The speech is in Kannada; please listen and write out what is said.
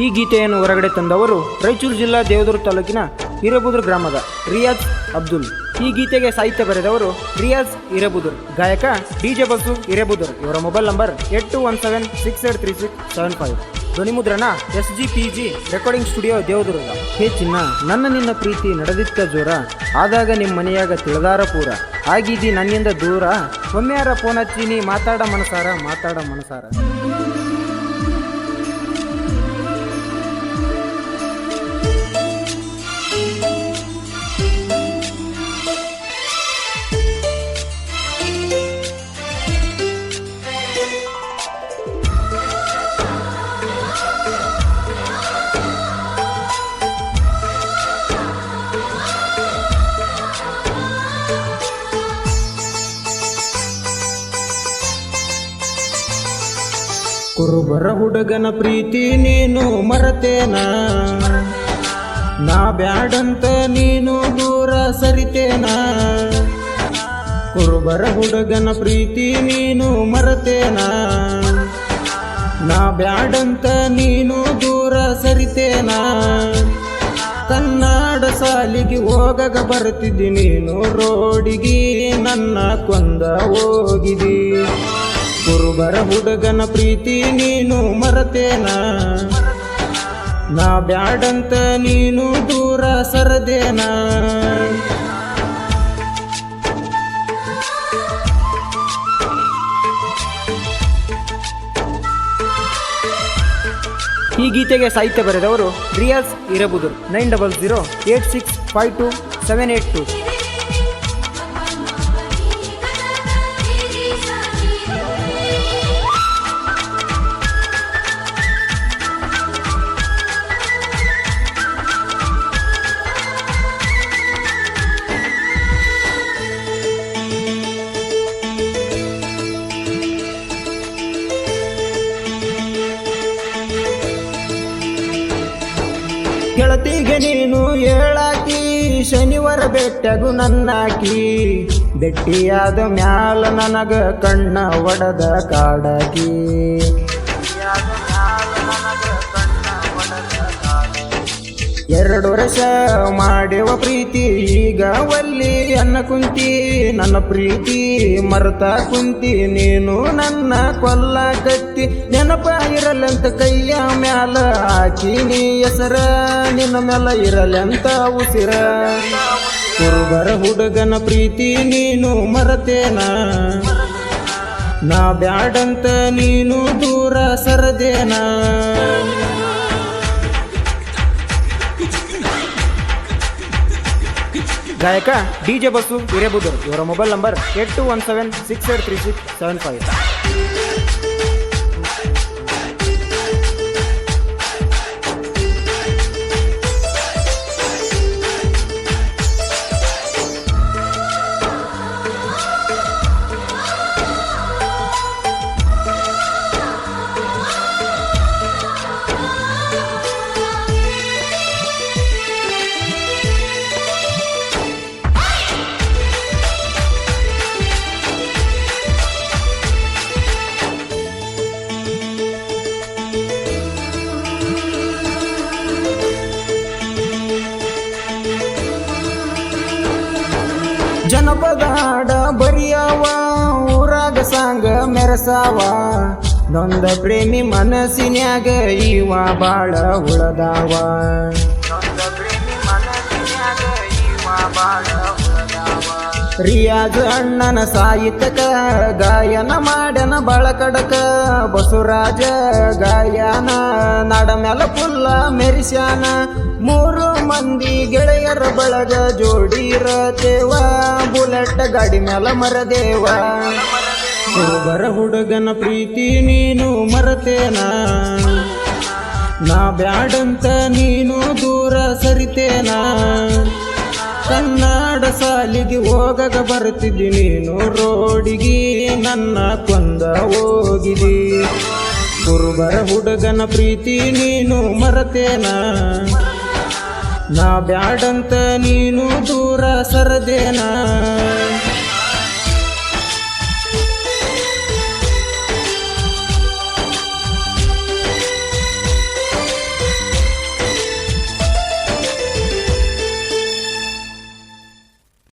ಈ ಗೀತೆಯನ್ನು ಹೊರಗಡೆ ತಂದವರು ರಾಯಚೂರು ಜಿಲ್ಲಾ ದೇವದುರ್ಗ ತಾಲೂಕಿನ ಹಿರೇಬುದೂರು ಗ್ರಾಮದ ರಿಯಾಜ್ ಅಬ್ದುಲ್. ಈ ಗೀತೆಗೆ ಸಾಹಿತ್ಯ ಬರೆದವರು ರಿಯಾಜ್ ಹಿರೇಬುದೂರ್. ಗಾಯಕ ಡಿಜೆ ಬಸ್ಸು ಹಿರೇಬುದೂರ್. ಇವರ ಮೊಬೈಲ್ ನಂಬರ್ 8217683675. ಧ್ವನಿಮುದ್ರಣ SGPG ರೆಕಾರ್ಡಿಂಗ್ ಸ್ಟುಡಿಯೋ ದೇವದುರ್ಗ. ಹೇ ಚಿನ್ನ, ನನ್ನ ನಿನ್ನ ಪ್ರೀತಿ ನಡೆದಿತ್ತ ಜೋರ, ಆದಾಗ ನಿಮ್ಮ ಮನೆಯಾಗ ತಿಳಿದಾರ ಪೂರ, ಆಗಿದ್ದಿ ನನ್ನಿಂದ ದೂರ, ಒಮ್ಮೆಯಾರ ಫೋನ್ ಹಚ್ಚಿ ನೀ ಮಾತಾಡ ಮನಸಾರ. ಕುರುಬರ ಹುಡುಗನ ಪ್ರೀತಿ ನೀನು ಮರತೇನ, ನಾ ಬ್ಯಾಡಂತ ನೀನು ದೂರ ಸರಿತೇನ. ಕುರುಬರ ಹುಡುಗನ ಪ್ರೀತಿ ನೀನು ಮರತೇನ, ನಾ ಬ್ಯಾಡಂತ ನೀನು ದೂರ ಸರಿತೇನ. ಕನ್ನಡ ಸಾಲಿಗೆ ಹೋಗಗ ಬರ್ತಿದ್ದಿ ನೀನು ರೋಡಿಗೆ, ನನ್ನ ಕೊಂದ ಹೋಗಿದಿ. ಕುರುಬರ ಹುಡುಗನ ಪ್ರೀತಿ ನೀನು ಮರತೇನ, ನಾ ಬ್ಯಾಡಂತ ನೀನು ದೂರ ಸರದೇನ. ಈ ಗೀತೆಗೆ ಸಾಹಿತ್ಯ ಬರೆದವರು ರಿಯಾಜ್ ಹಿರೇಬುದೂರ್. 9008652782. ಗೆಳತಿಗೆ ನೀನು ಹೇಳಾಕಿ, ಶನಿವಾರ ಬೆಟ್ಟಗು ನನ್ನಾಕಿ, ಬೆಟ್ಟಿಯಾದ ಮ್ಯಾಲ ನನಗ ಕಣ್ಣ ಒಡದ ಕಾಡಾಕಿ. ಎರಡು ವರ್ಷ ಮಾಡುವ ಪ್ರೀತಿ ಈಗ ಒಲ್ಲಿ ಅನ್ನ ಕುಂತಿ, ನನ್ನ ಪ್ರೀತಿ ಮರ್ತ ಕುಂತಿ, ನೀನು ನನ್ನ ಕೊಲ್ಲ ಕತ್ತಿ. ನೆನಪ ಇರಲಂತ ಕೈಯ ಮ್ಯಾಲ ಹಾಕಿ ನೀ ಹೆಸರ, ನಿನ್ನ ಮ್ಯಾಲ ಇರಲಂತ ಉಸಿರ. ಕುರುಬರ ಹುಡುಗನ ಪ್ರೀತಿ ನೀನು ಮರತೇನ, ನಾ ಬ್ಯಾಡಂತ ನೀನು ದೂರ ಸರದೇನ. ಗಾಯಕ ಡಿಜೆ ಬಸ್ಸು ಹಿರೇಬುದೂರ್. ಇವರ ಮೊಬೈಲ್ ನಂಬರ್ 8217683675. ಜನಪದ ಹಾಡ ಬರಿಯಾವ, ಊರಾಗ ಸಾಂಗ ಮೆರಸಾವ, ನೊಂದ ಪ್ರೇಮಿ ಮನಸ್ಸಿನ್ಯಾಗ ಇವ ಬಾಳ ಉಳದಾವ. ರಿಯಾಜ್ ಅಣ್ಣನ ಸಾಹಿತ್ಯಕ ಗಾಯನ ಮಾಡನ ಬಾಳ ಕಡಕ, ಬಸವರಾಜ ಗಾಯನ ನಾಡ ಮ್ಯಾಲ ಫುಲ್ಲ ಮೆರಿಸ್ಯಾನ. 3 ಮಂದಿ ಗೆಳೆಯರ ಬಳಗ ಜೋಡಿರತೇವ, ಬುಲೆಟ್ ಗಾಡಿ ಮ್ಯಾಲ ಮರದೇವ. ಕುರುಬರ ಹುಡುಗನ ಪ್ರೀತಿ ನೀನು ಮರತೇನ, ನಾ ಬ್ಯಾಡಂತ ನೀನು ದೂರ ಸರಿತೇನ. ಕನ್ನಡ ಸಾಲಿಗೆ ಹೋಗಗ ಬರ್ತಿದ್ದಿ ನೀನು ರೋಡಿಗೆ, ನನ್ನ ಕೊಂದ ಹೋಗಿದಿ. ಕುರುಬರ ಹುಡುಗನ ಪ್ರೀತಿ ನೀನು ಮರತೇನ, ನಾ ಬ್ಯಾಡಂತ ನೀನು ದೂರ ಸರದೇನ.